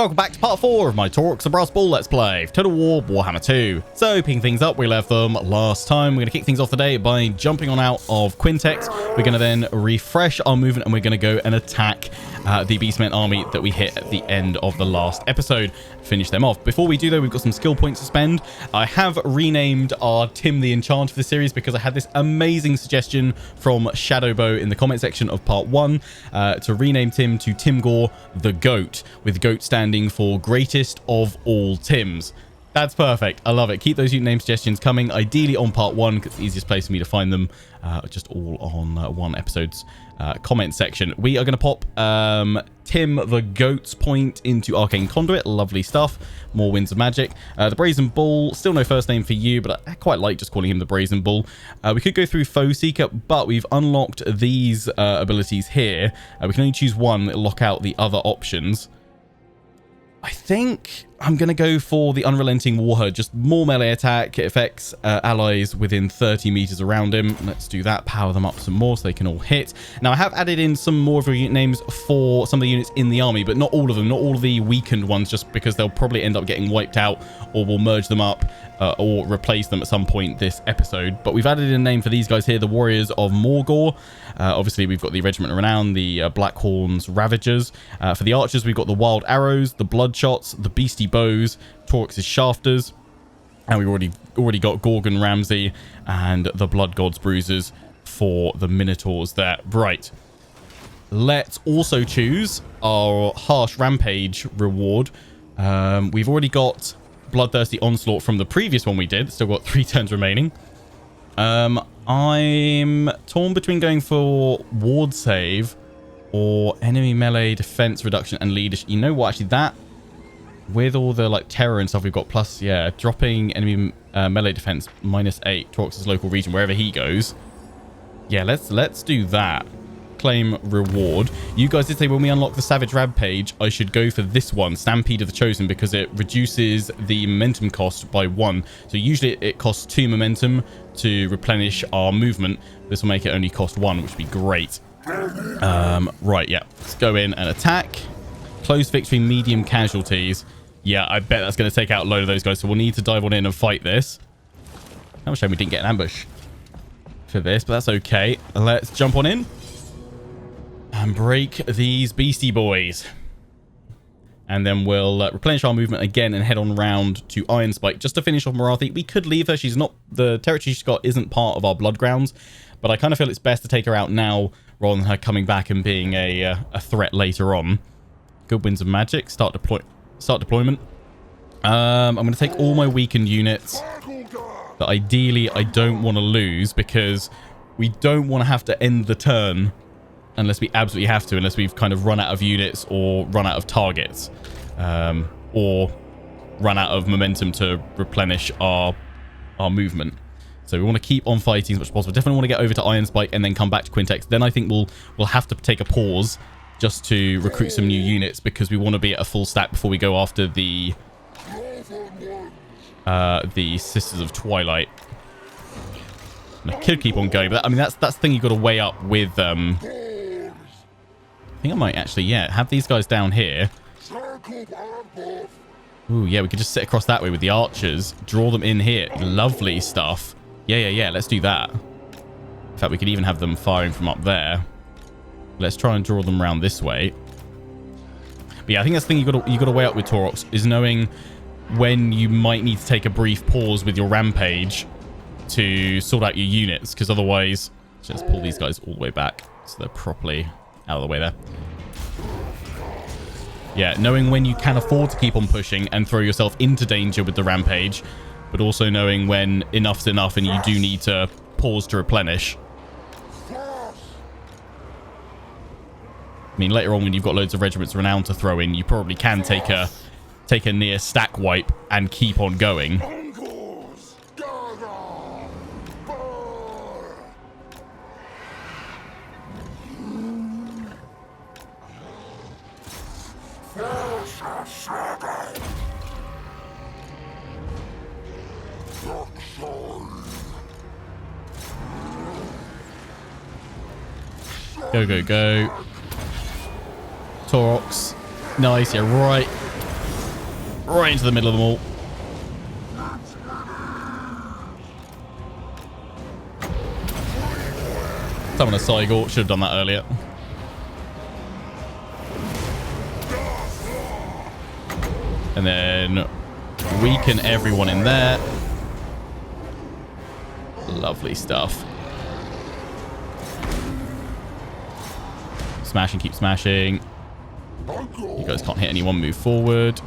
Welcome back to part 4 of my Taurox the Brass Ball Let's Play, Total War Warhammer 2. So, picking things up, we left them last time. We're going to kick things off today by jumping on out of Quintex. We're going to then refresh our movement and we're going to go and attack the Beastmen army that we hit at the end of the last episode. Finish them off. Before we do though, we've got some skill points to spend. I have renamed our Tim the Enchanter for the series because I had this amazing suggestion from Shadowbow in the comment section of part 1 to rename Tim to Tim Gore the Goat, with Goat standing for greatest of all Tims. That's perfect. I love it. Keep those name suggestions coming, ideally on part 1 because it's the easiest place for me to find them, just all on one episode's comment section. We are going to pop Tim the Goat's point into Arcane Conduit. Lovely stuff. More Winds of Magic. The Brazen Bull, still no first name for you, but I quite like just calling him the Brazen Bull. We could go through Foe Seeker, but we've unlocked these abilities here. We can only choose one, lock out the other options. I think I'm going to go for the Unrelenting Warherd. Just more melee attack. It affects allies within 30 meters around him. Let's do that. Power them up some more so they can all hit. Now, I have added in some more of your unit names for some of the units in the army, but not all of them. Not all of the weakened ones, just because they'll probably end up getting wiped out, or we'll merge them up or replace them at some point this episode. But we've added in a name for these guys here, the Warriors of Morgor. Obviously, we've got the Regiment of Renown, the Blackhorns Ravagers. For the Archers, we've got the Wild Arrows, the Bloodshots, the Beastie Bows, Taurox's Shafters, and we've already got Gorgon Ramsey and the Blood God's Bruisers for the Minotaurs there. Right. Let's also choose our Harsh Rampage reward. We've already got Bloodthirsty Onslaught from the previous one we did. Still got 3 turns remaining. I'm torn between going for Ward Save or Enemy Melee Defense Reduction and Leadership. You know what? Actually, that, with all the like terror and stuff we've got, plus, yeah, dropping enemy melee defense -8, Taurox's local region, wherever he goes. Yeah, let's do that. Claim reward. You guys did say when we unlock the Savage Rampage, I should go for this one, Stampede of the Chosen, because it reduces the momentum cost by 1. So usually it costs 2 momentum to replenish our movement. This will make it only cost 1, which would be great. Right, yeah. Let's go in and attack. Close victory, medium casualties. Yeah, I bet that's going to take out a load of those guys, so we'll need to dive on in and fight this. How much shame we didn't get an ambush for this, but that's okay. Let's jump on in and break these beastie boys. And then we'll replenish our movement again and head on round to Iron Spike just to finish off Marathi. We could leave her. She's not, the territory she's got isn't part of our blood grounds, but I kind of feel it's best to take her out now rather than her coming back and being a threat later on. Good Winds of Magic. Start deployment. I'm going to take all my weakened units that ideally I don't want to lose, because we don't want to have to end the turn unless we absolutely have to, unless we've kind of run out of units or run out of targets, or run out of momentum to replenish our movement. So we want to keep on fighting as much as possible. Definitely want to get over to Iron Spike and then come back to Quintex. Then I think we'll have to take a pause just to recruit some new units, because we want to be at a full stack before we go after the Sisters of Twilight. And I could keep on going, but I mean that's the thing you've got to weigh up with. I think I might actually, yeah, have these guys down here. Ooh, yeah, we could just sit across that way with the archers, draw them in here. Lovely stuff. Yeah, let's do that. In fact, we could even have them firing from up there. Let's try and draw them around this way. But yeah, I think that's the thing you got to weigh up with Taurox, is knowing when you might need to take a brief pause with your rampage to sort out your units, because otherwise, let's pull these guys all the way back so they're properly out of the way there. Yeah, knowing when you can afford to keep on pushing and throw yourself into danger with the rampage, but also knowing when enough's enough and you do need to pause to replenish. I mean, later on when you've got loads of Regiments of Renown to throw in, you probably can take a near stack wipe and keep on going. Go. Taurox. Nice, yeah, right right into the middle of them all. Summon a Cygor. Should have done that earlier. And then weaken everyone in there. Lovely stuff. Smash and keep smashing. You guys can't hit anyone. Move forward.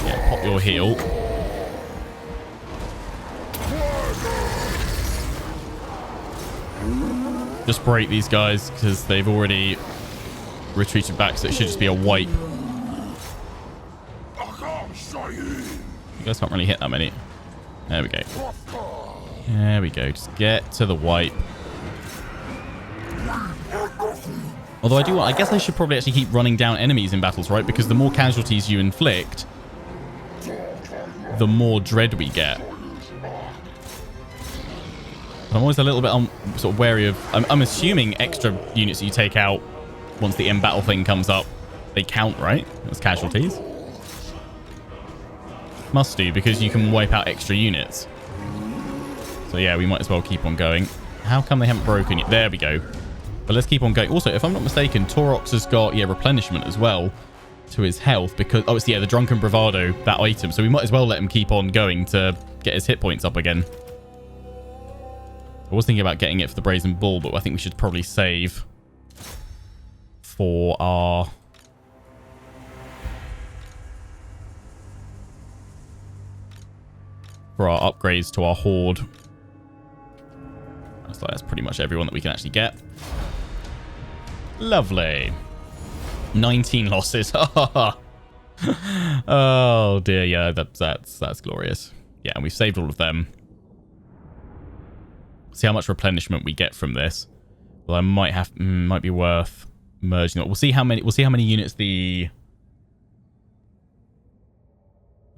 Yeah, pop your heal. Just break these guys because they've already retreated back, so it should just be a wipe. You guys can't really hit that many. There we go. There we go. Just get to the wipe. Although I guess I should probably actually keep running down enemies in battles, right? Because the more casualties you inflict, the more dread we get. I'm always a little bit sort of wary of... I'm assuming extra units you take out once the end battle thing comes up, they count, right? As casualties. Must do, because you can wipe out extra units. So yeah, we might as well keep on going. How come they haven't broken yet? There we go. But let's keep on going. Also, if I'm not mistaken, Taurox has got, yeah, replenishment as well to his health. Because, oh, it's, yeah, the Drunken Bravado, that item. So we might as well let him keep on going to get his hit points up again. I was thinking about getting it for the Brazen Bull, but I think we should probably save for our... upgrades to our Horde. That's pretty much everyone that we can actually get. Lovely. 19 losses. Oh dear, yeah, that's glorious. Yeah, and we've saved all of them. See how much replenishment we get from this. Well, I might be worth merging it. We'll see how many units the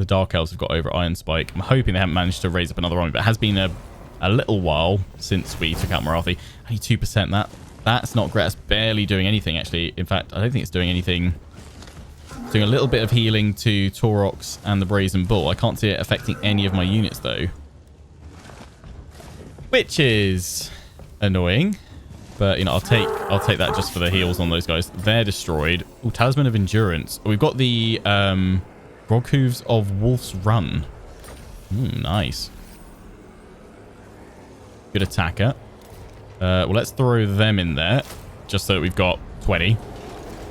Dark Elves have got over Iron Spike. I'm hoping they haven't managed to raise up another army, but it has been a little while since we took out Morathi. Only 2%. That's not great. That's barely doing anything, actually. In fact, I don't think it's doing anything. It's doing a little bit of healing to Taurox and the Brazen Bull. I can't see it affecting any of my units, though. Which is annoying. But, you know, I'll take that just for the heals on those guys. They're destroyed. Oh, Talisman of Endurance. We've got the Grog Hooves of Wolf's Run. Nice. Good attacker. Well, let's throw them in there. Just so that we've got 20.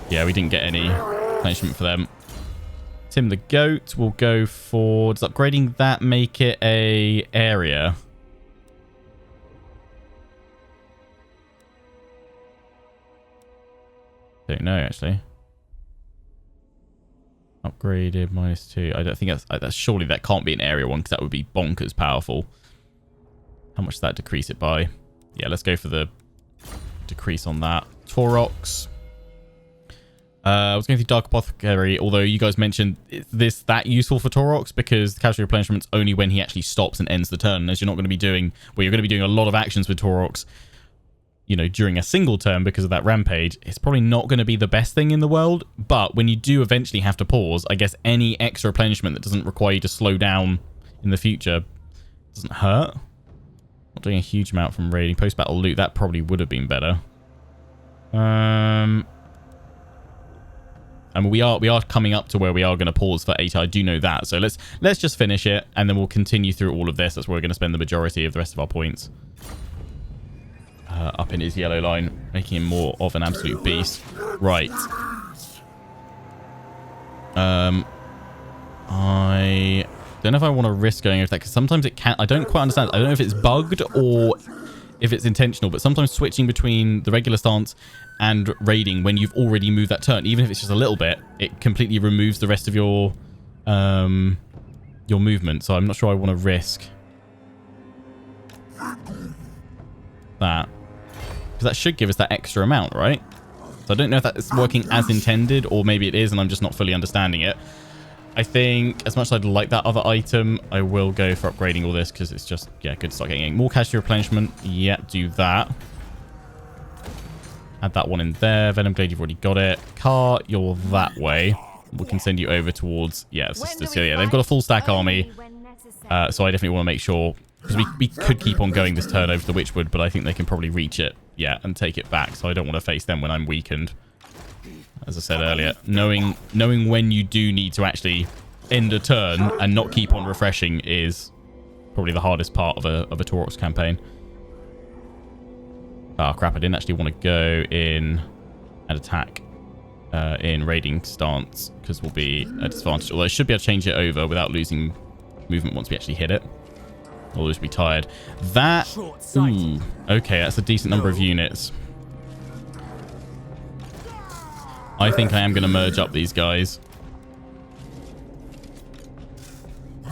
Yeah, we didn't get any punishment for them. Tim the Goat will go for... Does upgrading that make it a area? Don't know, actually. Upgraded -2. I don't think that's surely that can't be an area one, because that would be bonkers powerful. How much does that decrease it by? Yeah, let's go for the decrease on that. Taurox. I was going through Dark Apothecary, although you guys mentioned this that useful for Taurox because casualty replenishment's only when he actually stops and ends the turn. As you're not going to be doing, well, you're going to be doing a lot of actions with Taurox, you know, during a single turn because of that rampage. It's probably not going to be the best thing in the world, but when you do eventually have to pause, I guess any extra replenishment that doesn't require you to slow down in the future doesn't hurt. Not doing a huge amount from raiding. Post-battle loot, that probably would have been better. And we are coming up to where we are going to pause for 8. I do know that. So let's just finish it, and then we'll continue through all of this. That's where we're going to spend the majority of the rest of our points. Up in his yellow line, making him more of an absolute beast. Right. I don't know if I want to risk going over that, because sometimes it can... I don't quite understand. I don't know if it's bugged or if it's intentional, but sometimes switching between the regular stance and raiding when you've already moved that turn, even if it's just a little bit, it completely removes the rest of your movement. So I'm not sure I want to risk that, because that should give us that extra amount, right? So I don't know if that's working as intended, or maybe it is and I'm just not fully understanding it. I think as much as I'd like that other item, I will go for upgrading all this because it's just, yeah, good to start getting more casualty replenishment. Yeah, do that. Add that one in there. Venom Blade, you've already got it. Car, you're that way. We can send you over towards, yeah, Sisters. So yeah, they've got a full stack army. So I definitely want to make sure, because we could keep on going this turn over to the Witchwood, but I think they can probably reach it, yeah, and take it back. So I don't want to face them when I'm weakened. As I said earlier, knowing when you do need to actually end a turn and not keep on refreshing is probably the hardest part of a Taurox campaign. Oh crap, I didn't actually want to go in and attack in raiding stance because we'll be at a disadvantage. Although I should be able to change it over without losing movement once we actually hit it. Or just be tired. That... Ooh, okay, that's a decent number of units. I think I am going to merge up these guys.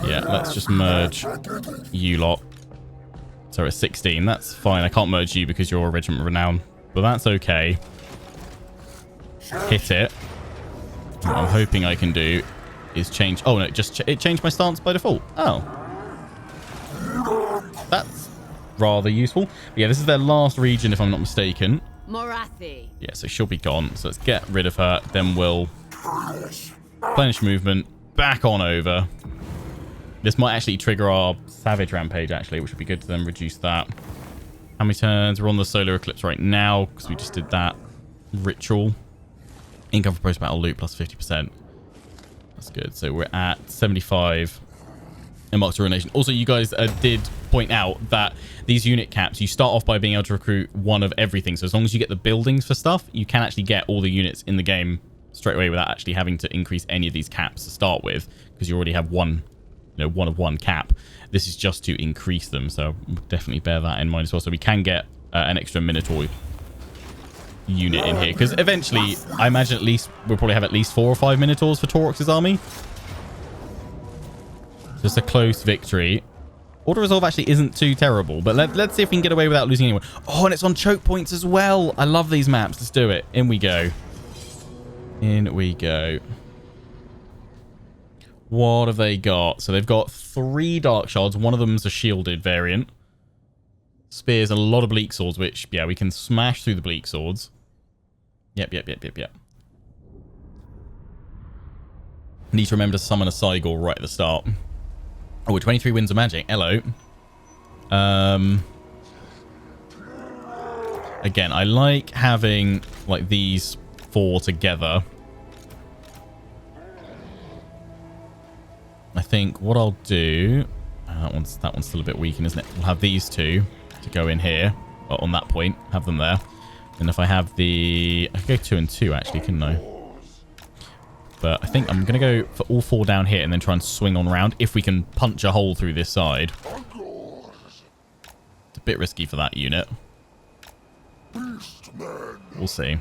Yeah, let's just merge you lot. So it's 16. That's fine. I can't merge you because you're a regiment of renown. But that's okay. Hit it. What I'm hoping I can do is change... Oh, no, it changed my stance by default. Oh. That's rather useful. But yeah, this is their last region, if I'm not mistaken. Morathi. Yeah, so she'll be gone. So let's get rid of her. Then we'll replenish movement. Back on over. This might actually trigger our Savage Rampage, actually, which would be good to then reduce that. How many turns? We're on the Solar Eclipse right now because we just did that ritual. Income for post-battle loot plus 50%. That's good. So we're at 75 in Marks of Ruination. Also, you guys did point out that these unit caps, you start off by being able to recruit one of everything. So as long as you get the buildings for stuff, you can actually get all the units in the game straight away without actually having to increase any of these caps to start with, because you already have one, you know, one of one cap. This is just to increase them, so definitely bear that in mind as well. So we can get an extra Minotaur unit in here, because eventually I imagine at least we'll probably have at least 4 or 5 Minotaurs for Taurox's army. Just a close victory. Auto resolve actually isn't too terrible, but let's see if we can get away without losing anyone. Oh, and it's on choke points as well. I love these maps. Let's do it. In we go. In we go. What have they got? So they've got 3 dark shards. One of them's a shielded variant. Spears and a lot of bleak swords, which, yeah, we can smash through the bleak swords. Yep. Need to remember to summon a Cygor right at the start. Oh, 23 Winds of Magic. Hello. Again, I like having like these 4 together. I think what I'll do... that one's still a bit weak, isn't it? We'll have these 2 to go in here. On that point. Have them there. And if I have the... I could go 2 and 2, actually, couldn't I? But I think I'm going to go for all 4 down here and then try and swing on round if we can punch a hole through this side. It's a bit risky for that unit. We'll see.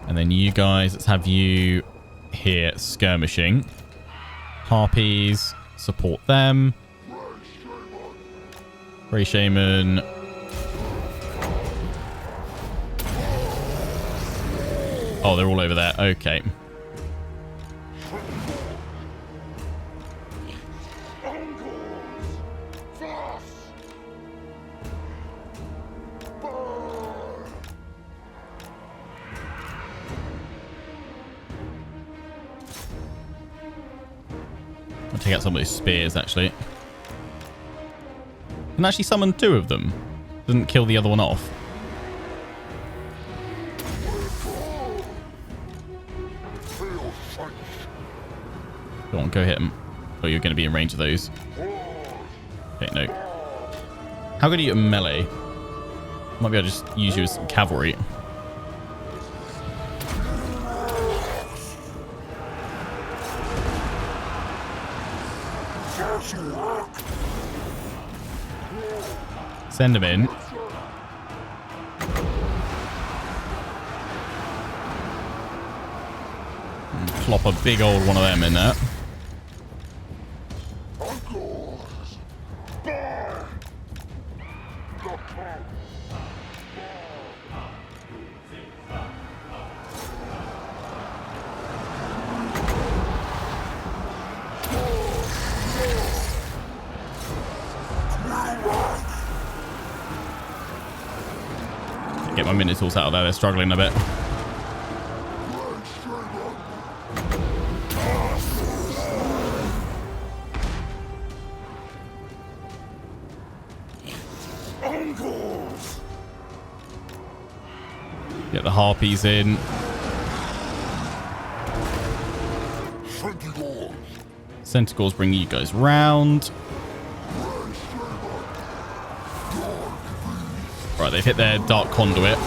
And then you guys, let's have you here skirmishing. Harpies, support them. Grey Shaman. Oh, they're all over there. Okay. I'll take out some of those spears, actually. Can actually summon 2 of them. Doesn't kill the other one off. Go on, go hit him. Oh, you're going to be in range of those. Okay, no. How good are you at melee? Might be able to just use you as cavalry. Send him in. And plop a big old one of them in there. get my Minotaurs out of there. They're struggling a bit. Get the harpies in. Centaurs bring you guys round. Right, they've hit their dark conduit.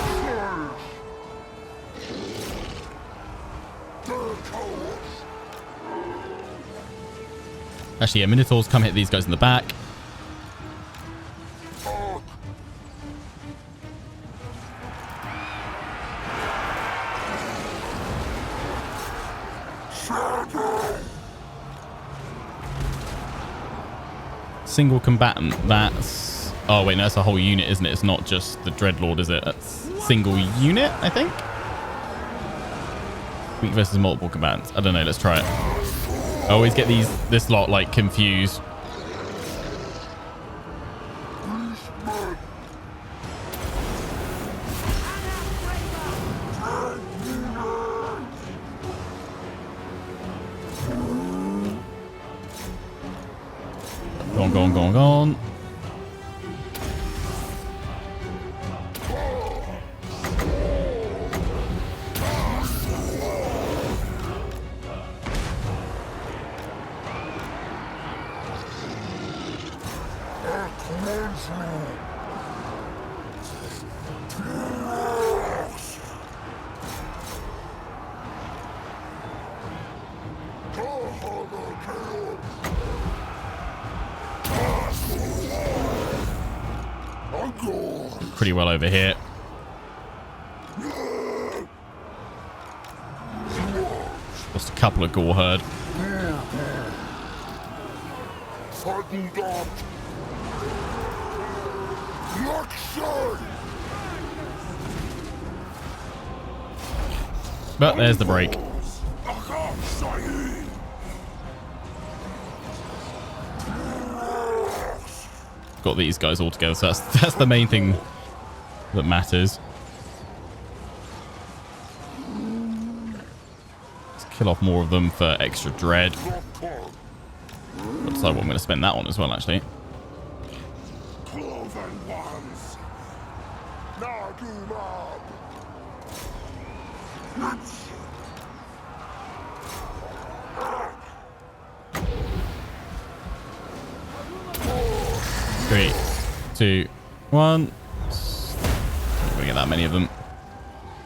Actually, yeah, Minotaurs come hit these guys in the back. Single combatant. That's... Oh, wait, no, that's a whole unit, isn't it? It's not just the Dreadlord, is it? That's single unit, I think? Weak versus multiple combatants. I don't know. Let's try it. I always get this lot, like, confused. Go on. Pretty well over here. Lost a couple of Gore Herd. But there's the break. Got these guys all together, so that's the main thing that matters. Let's kill off more of them for extra dread. I'll decide what I'm going to spend that on as well, actually. Three, two, one. Not gonna get that many of them,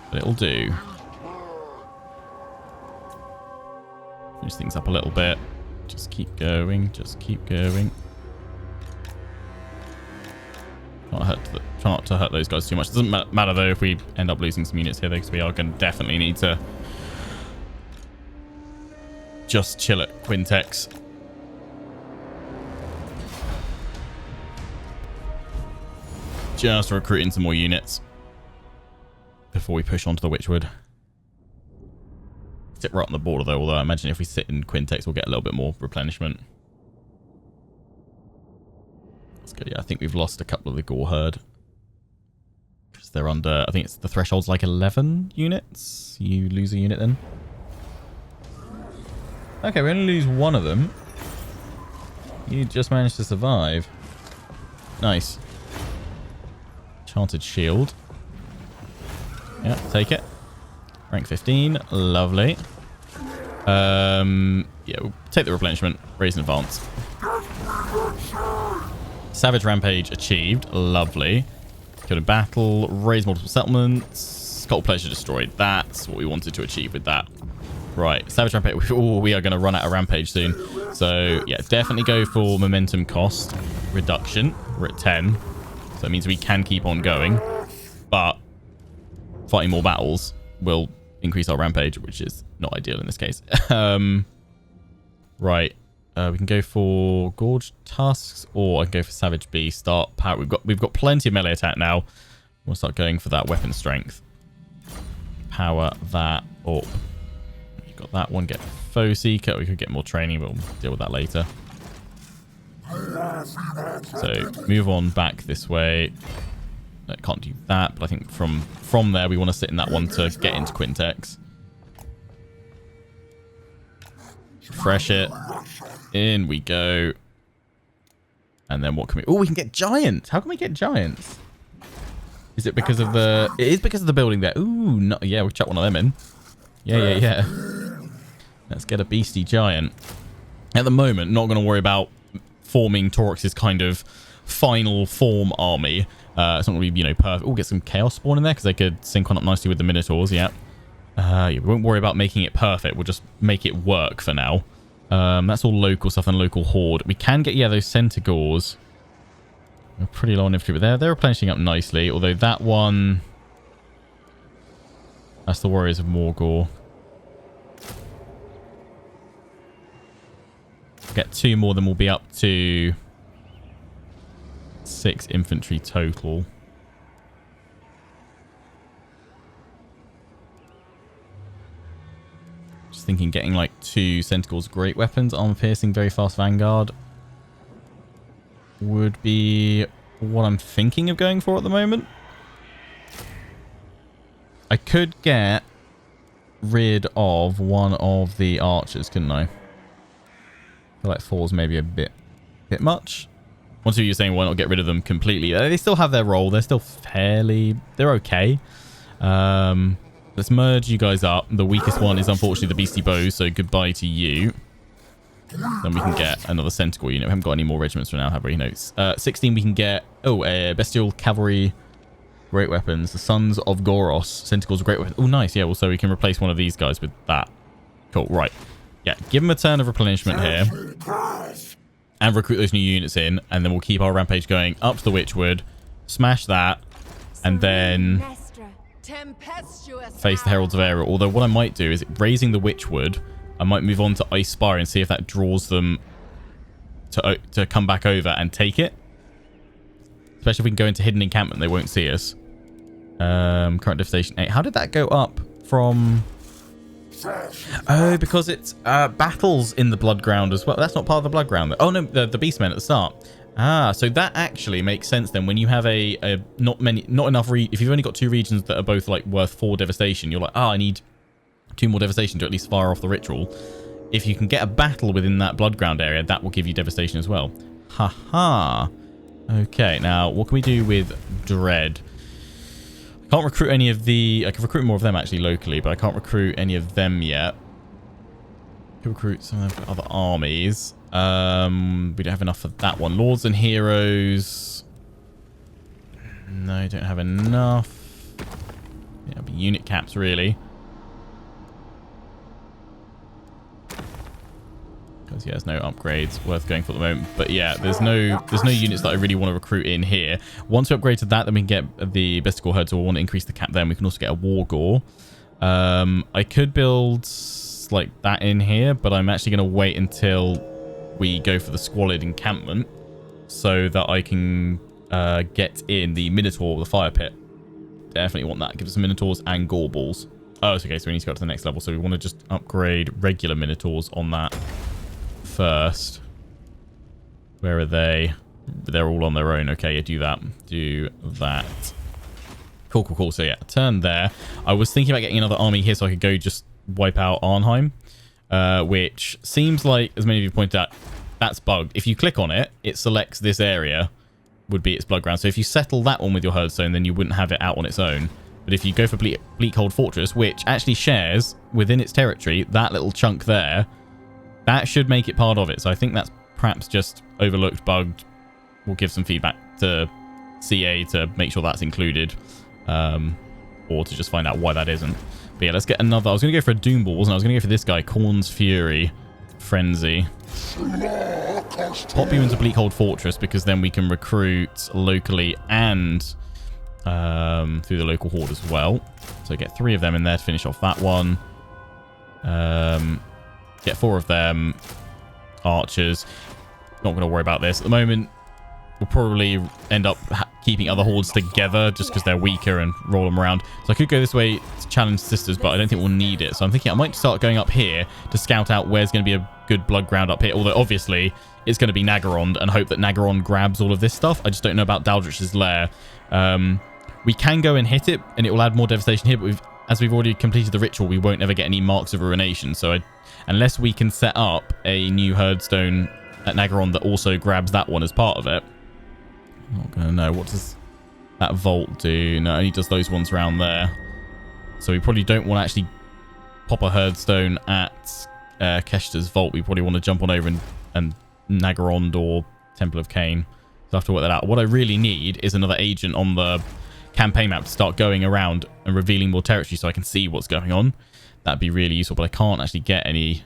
but it'll do. Finish things up a little bit. Just keep going. Just keep going. Try not to hurt those guys too much. Doesn't matter though if we end up losing some units here, because we are going to definitely need to just chill at Quintex. Just recruiting some more units before we push onto the Witchwood. Sit right on the border though, although I imagine if we sit in Quintex we'll get a little bit more replenishment. That's good. Yeah, I think we've lost a couple of the Gore Herd because they're under, I think it's the threshold's like 11 units. You lose a unit then. Okay, we only lose one of them. You just managed to survive. Nice. Enchanted shield. Yeah, take it. Rank 15. Lovely. Yeah, we'll take the replenishment. Raise in advance. Savage Rampage achieved. Lovely. Killed in battle. Raise multiple settlements. Cult Pleasure destroyed. That's what we wanted to achieve with that. Right. Savage Rampage. Ooh, we are going to run out of Rampage soon. So, yeah, definitely go for momentum cost reduction. We're at 10. So it means we can keep on going, but fighting more battles will increase our rampage, which is not ideal in this case. Right, we can go for Gorge Tusks, or I can go for Savage Beast. Start power. We've got plenty of melee attack now. We'll start going for that weapon strength. Power that up. You've got that one. Get Foe Seeker. We could get more training, but we'll deal with that later. So move on back this way. I can't do that, but I think from there we want to sit in that one to get into Quintex. Refresh it. In we go. And then what can we... Oh, we can get giants. How can we get giants? Is it because of the... It is because of the building there. Ooh, no, yeah, we'll chuck one of them in. Yeah. Let's get a beastie giant. At the moment, not going to worry about forming Taurox's kind of final form army. It's not going to be, perfect. Oh, get some chaos spawn in there because they could sync on up nicely with the Minotaurs, yeah. We won't worry about making it perfect. We'll just make it work for now. That's all local stuff and local horde. We can get, those Centaurs. We're pretty low on infantry, but they're replenishing up nicely. Although that one... That's the Warriors of Morgor. Get 2 more, then we'll be up to 6 infantry total. Just thinking getting like 2 Centaurs great weapons, armor piercing, very fast vanguard would be what I'm thinking of going for at the moment. I could get rid of one of the archers, couldn't I? I feel like 4's maybe a bit much. Once you're saying why not get rid of them completely. They still have their role. They're still they're okay. Let's merge you guys up. The weakest one is unfortunately the Beastie Bows, so goodbye to you. Then we can get another Centaur unit. We haven't got any more regiments for now, have we? No. 16 we can get... Bestial Cavalry great weapons. The Sons of Goros. Centaurs great weapons. Oh, nice. Yeah, well, so we can replace one of these guys with that. Cool, right. Yeah, give them a turn of replenishment here. And recruit those new units in. And then we'll keep our rampage going up to the Witchwood. Smash that. And then face the Heralds of Aera. Although what I might do is raising the Witchwood, I might move on to Ice Spire and see if that draws them to come back over and take it. Especially if we can go into Hidden Encampment, they won't see us. Current Devastation 8. How did that go up from... Oh, because it's battles in the Blood Ground as well. That's not part of the Blood Ground. Oh, no, the Beastmen at the start. Ah, so that actually makes sense then. When you have not enough... If you've only got 2 regions that are both like worth 4 Devastation, you're like, I need 2 more Devastation to at least fire off the ritual. If you can get a battle within that Blood Ground area, that will give you Devastation as well. Haha. Okay, now what can we do with Dread? I can't recruit any of the... I can recruit more of them actually locally, but I can't recruit any of them yet. I can recruit some of the other armies. We don't have enough for that one. Lords and Heroes. No, don't have enough. Yeah, it'll be unit caps really. Because yeah, there's no upgrades worth going for at the moment. But yeah, there's no units that I really want to recruit in here. Once we upgrade to that, then we can get the Bestial Herd, so we'll want to increase the cap there. And we can also get a War Gore. I could build like that in here, but I'm actually going to wait until we go for the Squalid Encampment so that I can get in the Minotaur or the Fire Pit. Definitely want that. Give us some Minotaurs and Gore Balls. Oh, it's okay, so we need to go up to the next level. So we want to just upgrade regular Minotaurs on that first. Where are they? They're all on their own. Okay, yeah, do that. Do that. Cool. So yeah, turn there. I was thinking about getting another army here so I could go just wipe out Arnheim, which seems like, as many of you pointed out, that's bugged. If you click on it, it selects this area would be its blood ground. So if you settle that one with your Herdstone, then you wouldn't have it out on its own. But if you go for Bleakhold Fortress, which actually shares within its territory that little chunk there, that should make it part of it. So I think that's perhaps just overlooked, bugged. We'll give some feedback to CA to make sure that's included, or to just find out why that isn't. But yeah, let's get another. I was going to go for a Doom Balls, and I was going to go for this guy, Khorne's Fury Frenzy. Pop you into Bleakhold Fortress, because then we can recruit locally and through the local horde as well. So get 3 of them in there to finish off that one. Get 4 of them. Archers. Not going to worry about this. At the moment, we'll probably end up keeping other hordes together just because they're weaker and roll them around. So I could go this way to challenge sisters, but I don't think we'll need it. So I'm thinking I might start going up here to scout out where's going to be a good blood ground up here. Although obviously it's going to be Naggarond, and hope that Naggarond grabs all of this stuff. I just don't know about Daldrich's lair. We can go and hit it, and it will add more devastation here, but as we've already completed the ritual, we won't ever get any marks of ruination. So unless we can set up a new herdstone at Nagaron that also grabs that one as part of it, I'm not going to know. What does that vault do? No, it only does those ones around there. So we probably don't want to actually pop a herdstone at Keshta's vault. We probably want to jump on over and Nagarond or Temple of Cain. So I have to work that out. What I really need is another agent on the campaign map to start going around and revealing more territory so I can see what's going on. That'd be really useful, but I can't actually get any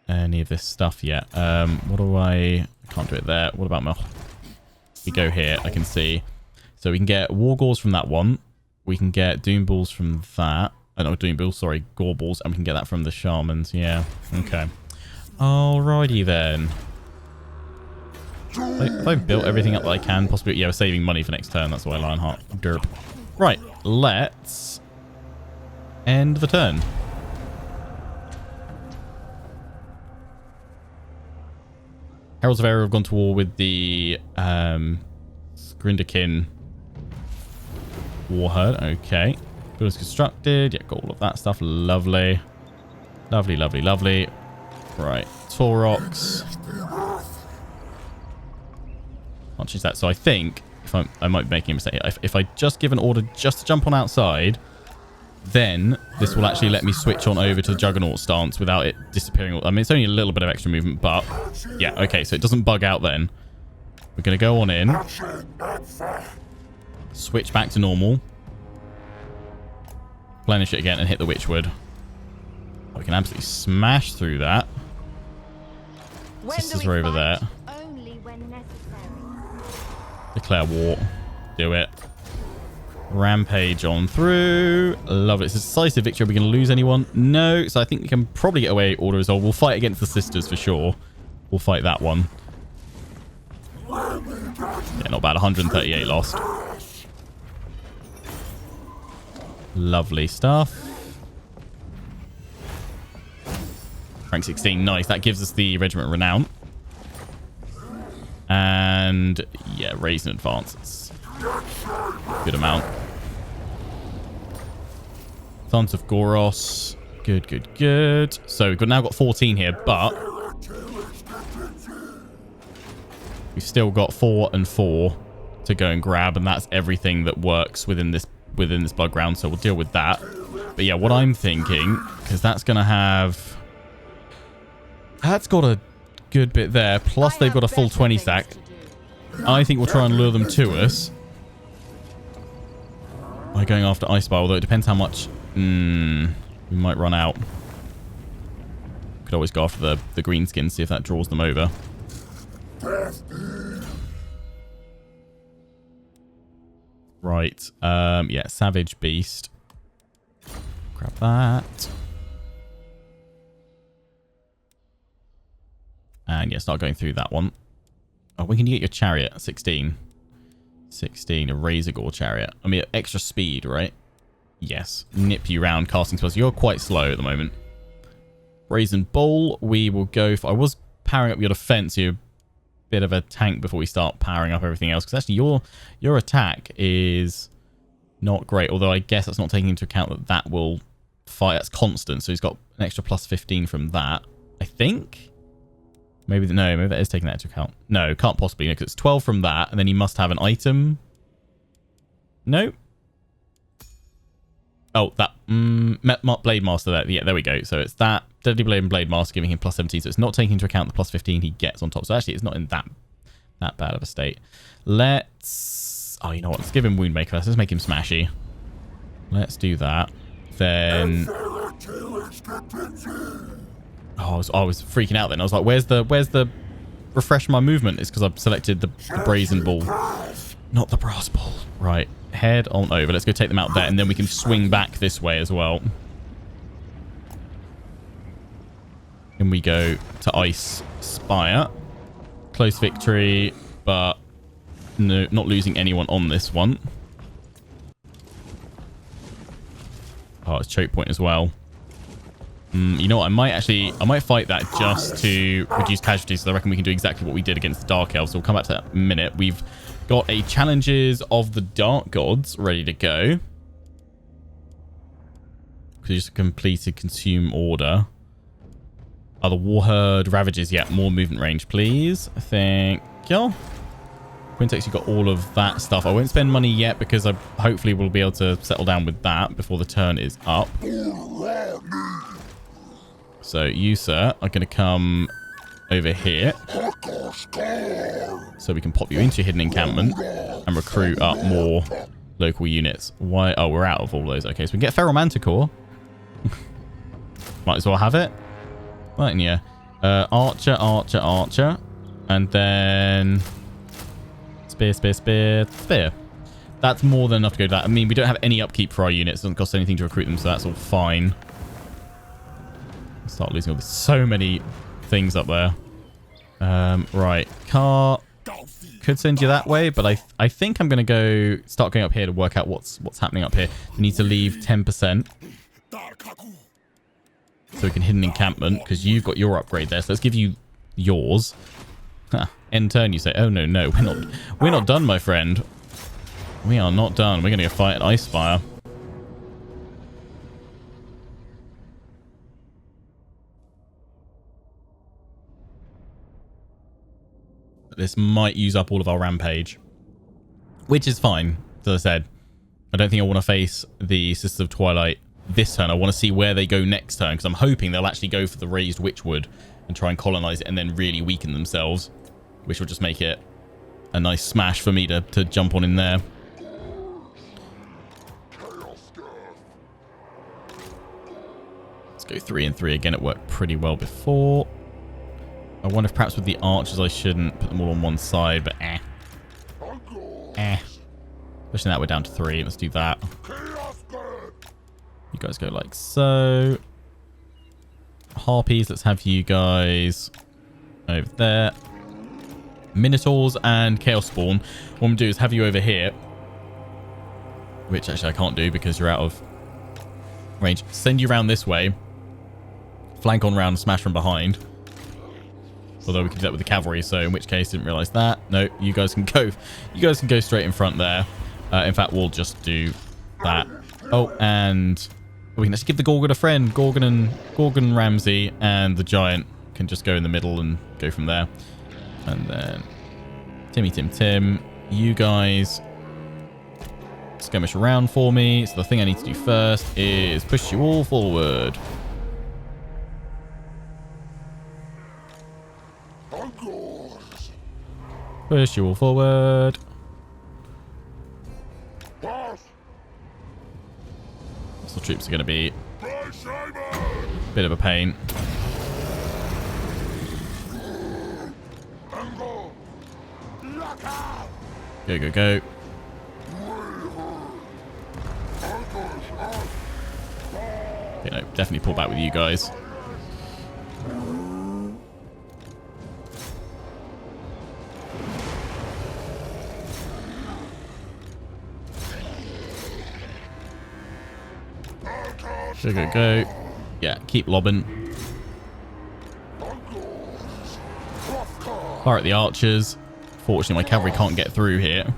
of this stuff yet. What do I can't do it there. What about my... We go here, I can see. So we can get War Gauls from that one. We can get Doom Balls from that. No, Doom Balls, sorry, Gore Balls, and we can get that from the Shamans. Yeah, okay. Alrighty then. If I've built everything up that I can, possibly, yeah, we're saving money for next turn. That's why Lionheart. Derp. Right, let's end the turn. Heralds of Error have gone to war with the Grindakin Warherd. Okay. Builders constructed. Yeah, got all of that stuff. Lovely. Lovely, lovely, lovely. Right. Taurox. Can't change that. So I think, if I might be making a mistake here. If I just give an order just to jump on outside, then this will actually let me switch on over to the Juggernaut stance without it disappearing. I mean, it's only a little bit of extra movement, but yeah, okay, so it doesn't bug out then. We're going to go on in. Switch back to normal. Plenish it again and hit the Witchwood. Oh, we can absolutely smash through that. Sisters are over there. Declare war. Do it. Rampage on through. Love it. It's a decisive victory. Are we going to lose anyone? No. So I think we can probably get away Order Resolve. We'll fight against the Sisters for sure. We'll fight that one. Yeah, not bad. 138 lost. Lovely stuff. Rank 16. Nice. That gives us the Regiment Renown. And yeah, raise and advance. Good amount. Sons of Goros. Good, good, good. So we've now got 14 here, but we've still got 4 and 4 to go and grab, and that's everything that works within this bug ground. So we'll deal with that. But yeah, what I'm thinking, because that's going to have... That's got a good bit there. Plus they've got a full 20 stack. I think we'll try and lure them to us by going after Ice Bar, although it depends how much we might run out. Could always go after the green skin, see if that draws them over. Right. Yeah, Savage Beast. Grab that. And yeah, start going through that one. Oh, when can you get your chariot? 16. 16, a Razor Gore chariot. I mean, extra speed, right? Yes. Nip you round casting spells. You're quite slow at the moment. Brazen Bowl, we will go for... I was powering up your defense. You're a bit of a tank before we start powering up everything else. Because actually, your attack is not great. Although I guess that's not taking into account that will fight. That's constant. So he's got an extra plus 15 from that. I think... Maybe that is taking that into account. No, can't possibly, because it's 12 from that, and then he must have an item. No. Oh, that Blade Master there. Yeah, there we go. So it's that Deadly Blade and Blade Master giving him plus 17. So it's not taking into account the plus 15 he gets on top. So actually, it's not in that bad of a state. Let's... Oh, you know what? Let's give him Woundmaker first. Let's make him smashy. Let's do that. Then... Oh, I was freaking out then. I was like, where's the refresh my movement? It's because I've selected the Brazen Ball. Not the Brass Ball. Right. Head on over. Let's go take them out there, and then we can swing back this way as well. And we go to Ice Spire. Close victory, but no, not losing anyone on this one. Oh, it's choke point as well. You know what? I might fight that just to reduce casualties. So I reckon we can do exactly what we did against the Dark Elves. So we'll come back to that in a minute. We've got a Challenges of the Dark Gods ready to go. We just completed Consume Order. Oh, the Warherd Ravages. Yeah, more movement range, please. Thank you. Quintex, you got all of that stuff. I won't spend money yet because I hopefully will be able to settle down with that before the turn is up. So you, sir, are going to come over here. So we can pop you into your hidden encampment and recruit up more local units. Why? Oh, we're out of all those. Okay, so we can get Feral Manticore. Might as well have it. Right in here. Archer, Archer, Archer. And then... Spear, Spear, Spear, Spear. That's more than enough to go to that. I mean, we don't have any upkeep for our units. It doesn't cost anything to recruit them, so that's all fine. Start losing all this. So many things up there. Right. Car could send you that way, but I think I'm going to start going up here to work out what's happening up here. We need to leave 10%. So we can hit an encampment, because you've got your upgrade there. So let's give you yours. Huh. End turn, you say. Oh, no. We're not done, my friend. We are not done. We're going to go fight an Icefire. This might use up all of our rampage, which is fine. As I said, I don't think I want to face the Sisters of Twilight this turn. I want to see where they go next turn, because I'm hoping they'll actually go for the raised Witchwood and try and colonize it and then really weaken themselves, which will just make it a nice smash for me to jump on in there. Let's go 3 and 3 again. It worked pretty well before. I wonder if perhaps with the archers I shouldn't put them all on one side, but Especially now we're down to 3. Let's do that. You guys go like so. Harpies, let's have you guys over there. Minotaurs and Chaos Spawn. What I'm going to do is have you over here. Which actually I can't do because you're out of range. Send you around this way. Flank on round, smash from behind. Although we can do that with the cavalry, so in which case, didn't realize that. No, you guys can go. You guys can go straight in front there. In fact, we'll just do that. Oh, and we can actually give the Gorgon a friend. Gorgon Ramsey and the Giant can just go in the middle and go from there. And then Tim. You guys skirmish around for me. So the thing I need to do first is push you all forward. Push you all forward. So troops are going to be a bit of a pain. Go. Okay, no, definitely pull back with you guys. Go. Yeah, keep lobbing. Fire at the archers. Fortunately, my cavalry can't get through here.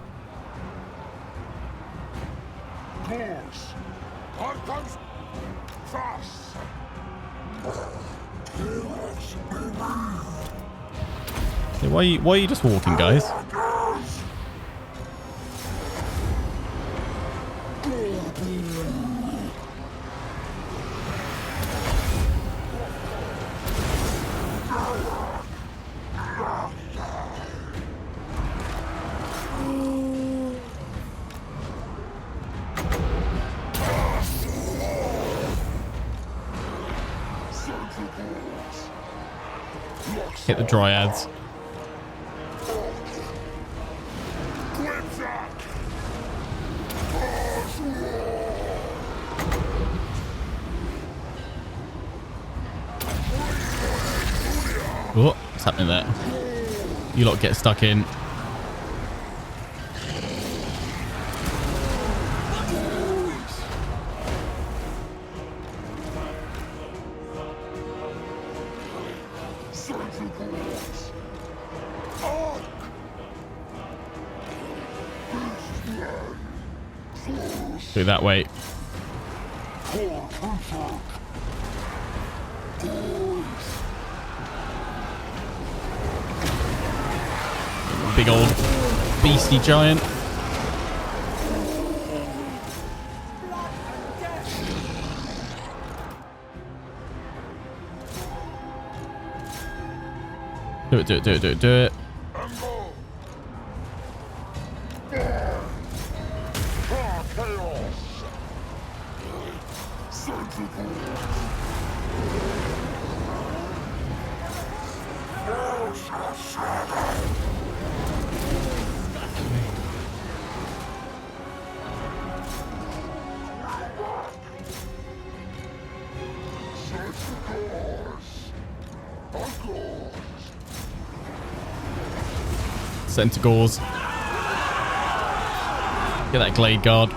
Okay, why are you just walking, guys? Hit the Dryads. Oh, what's happening there? You lot get stuck in. Go that way. Big old beastie giant. Do it, do it, do it, do it, do it. Centigores. Get that Glade Guard.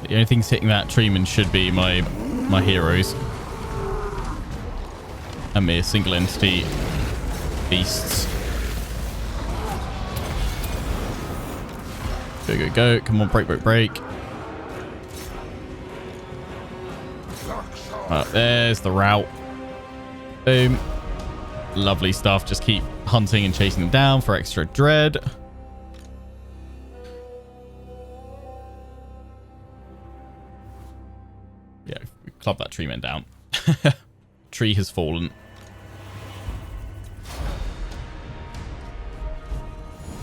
The only things hitting that treeman should be my heroes. And mere single entity beasts. Go, go, go. Come on, break, break, break. There's the route. Boom. Lovely stuff. Just keep hunting and chasing them down for extra dread. Yeah, we club that tree man down. Tree has fallen.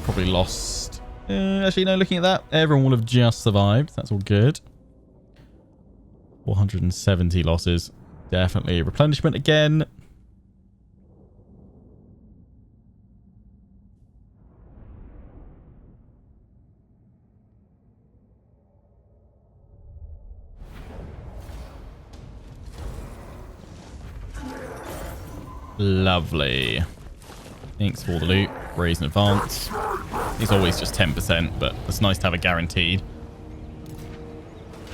Probably lost. Actually, no, looking at that, everyone will have just survived. That's all good. 470 losses. Definitely replenishment again. Lovely. Thanks for the loot. Raise in advance. It's always just 10%, but it's nice to have a guaranteed.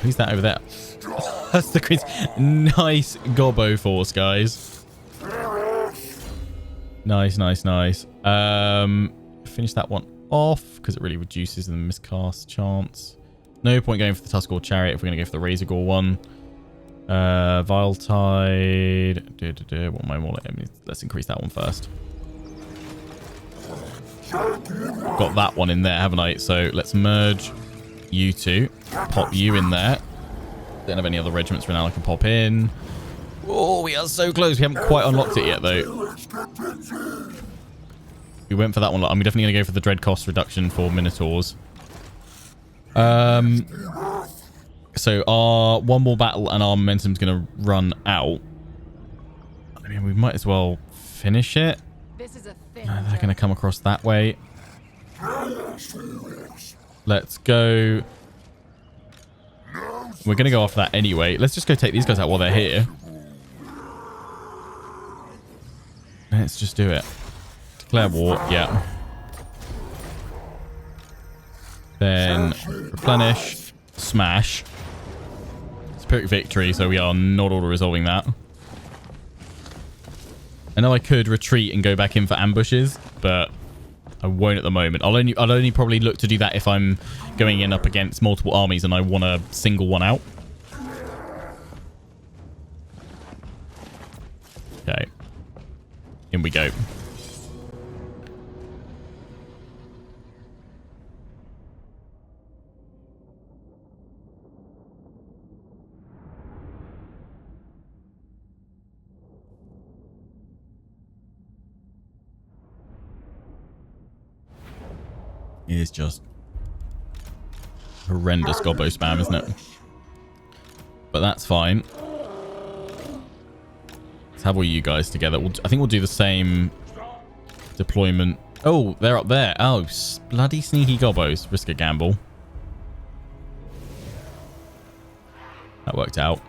Who's that over there? That's the quiz. Nice gobbo force, guys. Nice, nice, nice. Finish that one off because it really reduces the miscast chance. No point going for the Tuskor Chariot if we're going to go for the Razor Gore one. Vile Tide. What am I more like? Let's increase that one first. Got that one in there, haven't I? So let's merge you two. Pop you in there. Don't have any other regiments for now I can pop in. Oh, we are so close. We haven't quite unlocked it yet, though. We went for that one. I'm definitely going to go for the dread cost reduction for Minotaurs. So our one more battle and our momentum's going to run out. I mean, we might as well finish it. This is a thing. They're going to come across that way. Let's go. We're going to go after that anyway. Let's just go take these guys out while they're here. Let's just do it. Declare war. Yeah. Then replenish. Smash. Spirit victory, so we are not auto-resolving that. I know I could retreat and go back in for ambushes, but I won't at the moment. I'll only probably look to do that if I'm going in up against multiple armies and I want to single one out. Okay. In we go. It is just horrendous gobbo spam, isn't it? But that's fine. Let's have all you guys together. I think we'll do the same deployment. Oh, they're up there. Oh, bloody sneaky gobbos. Risk a gamble. That worked out.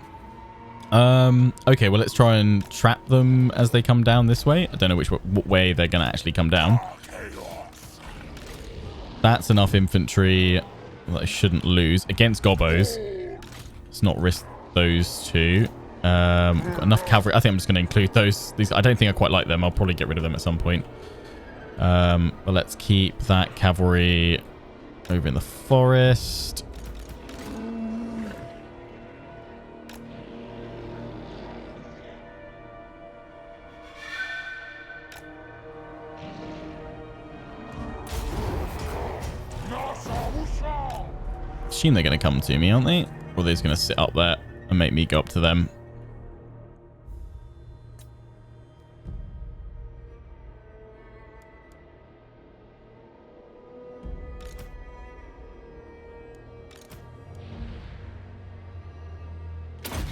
Okay, well, let's try and trap them as they come down this way. I don't know what way they're going to actually come down. That's enough infantry. that I shouldn't lose against Gobbos. Let's not risk those two. Got enough cavalry. I think I'm just going to include those. These, I don't think I quite like them. I'll probably get rid of them at some point. But let's keep that cavalry over in the forest. Assume they're going to come to me, aren't they? Or they're just going to sit up there and make me go up to them.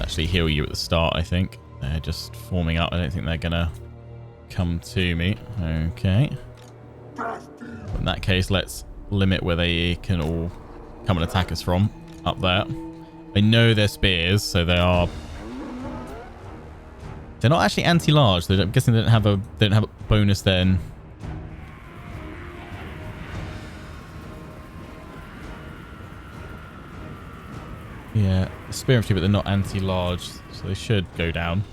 Actually heal you at the start, I think. They're just forming up. I don't think they're going to come to me. Okay. In that case, let's limit where they can all come and attack us from. Up there. I know they're spears, so they are... They're not actually anti-large. I'm guessing they don't have a bonus then. Yeah, spear infantry, but they're not anti-large, so they should go down.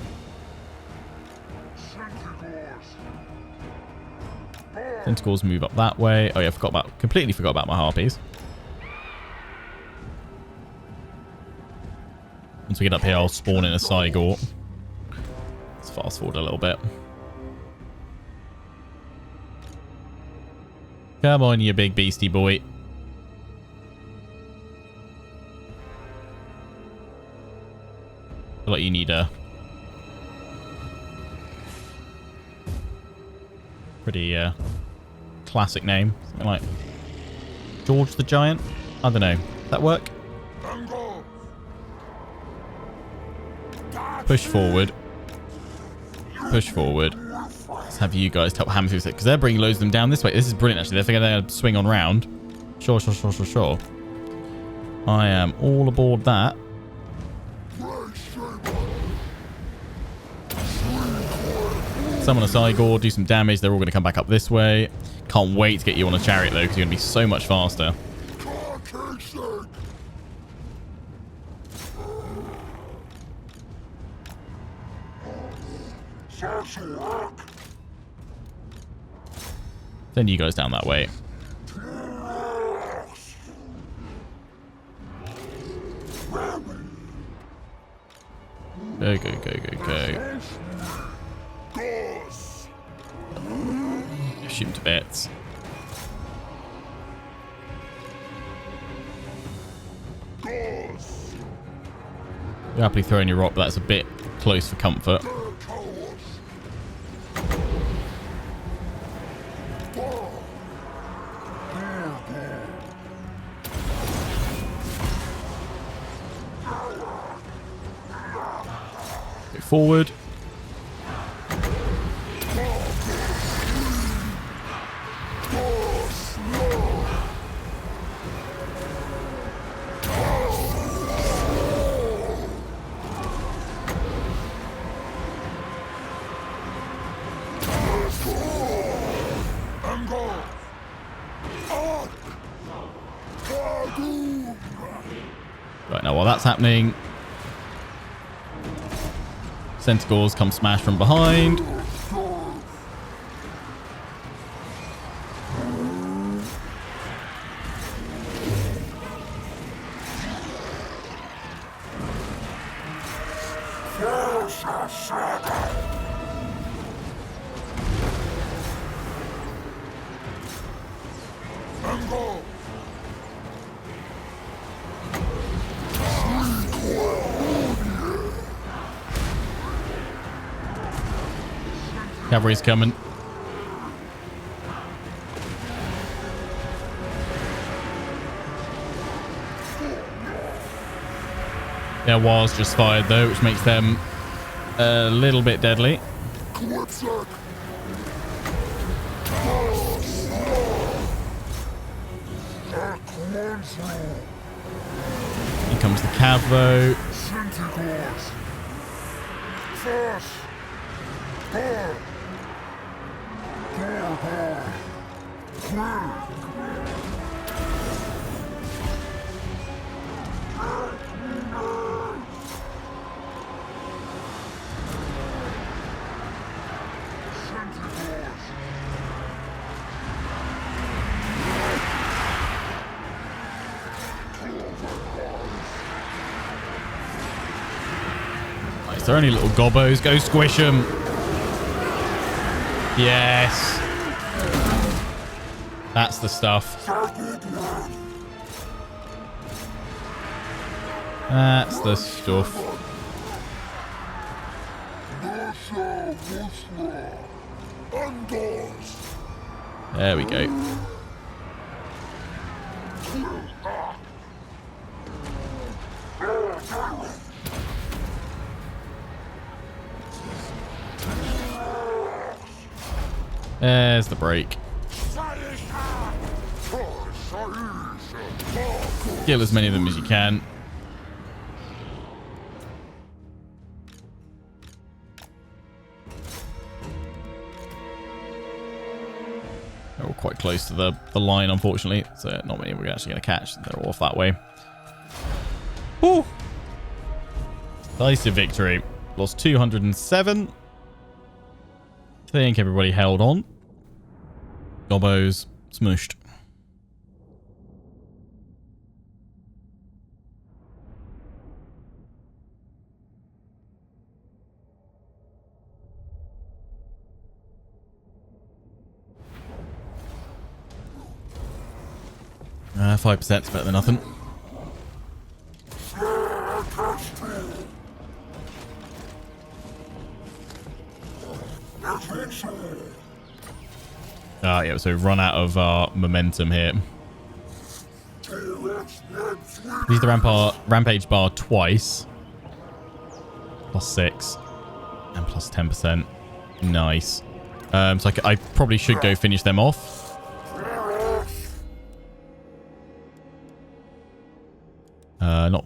Tentacles move up that way. Oh yeah, completely forgot about my harpies. Once we get up here, I'll spawn in a Cygor. Let's fast forward a little bit. Come on, you big beastie boy. I feel like you need a pretty classic name. Something like George the Giant. I don't know. Does that work? Push forward. Push forward. Let's have you guys help hammer through it, because they're bringing loads of them down this way. This is brilliant, actually. They're thinking they're going to swing on round. Sure. I am all aboard that. Summon a Cygor, do some damage. They're all going to come back up this way. Can't wait to get you on a chariot, though, because you're going to be so much faster. Send you guys down that way. Go. Shoot him to bits. You're happily throwing your rock, but that's a bit close for comfort. Go forward. Right, now while that's happening, Centaurs come smash from behind. Cavalry's coming. Their wars just fired though, which makes them a little bit deadly. Here comes the Cavo. They're only little gobbos. Go squish them. Yes. That's the stuff. That's the stuff. There we go. There's the break. Kill as many of them as you can. They're all quite close to the line, unfortunately. So not many we're actually going to catch. They're all off that way. Woo! Decisive victory. Lost 207. I think everybody held on. Gobbos smushed. Uh, 5% is better than nothing. Yeah, so we've run out of our momentum here. Use the rampage bar twice. +6 and +10%. Nice. So I probably should go finish them off.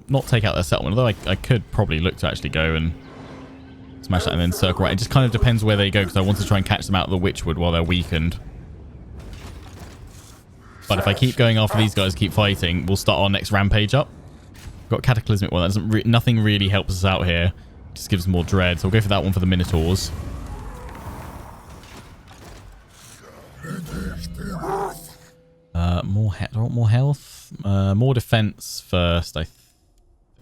Not take out their settlement, although I could probably look to actually go and smash that and then circle right. It just kind of depends where they go, because I want to try and catch them out of the Witchwood while they're weakened. But if I keep going after these guys, keep fighting, we'll start our next rampage up. We've got Cataclysmic one. That doesn't nothing really helps us out here. Just gives more dread. So we'll go for that one for the Minotaurs. More health. More defense first.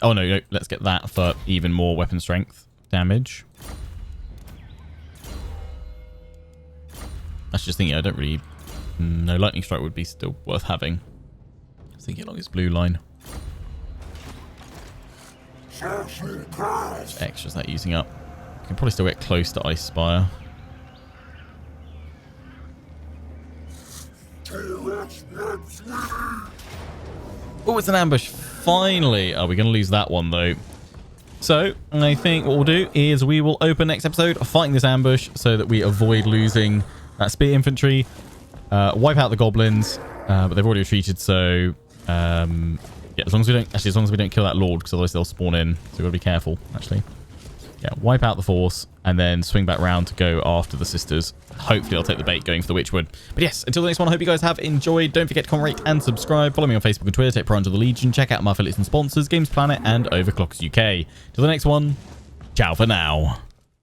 Oh no, let's get that for even more weapon strength damage. That's just thinking. I don't really. No, lightning strike would be still worth having. I was thinking along his blue line. Extras that using up. You can probably still get close to Ice Spire. Oh, it's an ambush. Finally. Oh, we're going to lose that one, though. So, I think what we'll do is we will open next episode fighting this ambush so that we avoid losing that spear infantry. Wipe out the goblins. But they've already retreated, so... yeah, as long as we don't kill that lord, because otherwise they'll spawn in. So we've got to be careful, actually. Yeah, wipe out the force and then swing back round to go after the sisters. Hopefully I'll take the bait going for the Witchwood. But yes, until the next one, I hope you guys have enjoyed. Don't forget to comment, rate and subscribe. Follow me on Facebook and Twitter. Take pride to the Legion. Check out my affiliates and sponsors, Games Planet and Overclockers UK. Till the next one, ciao for now.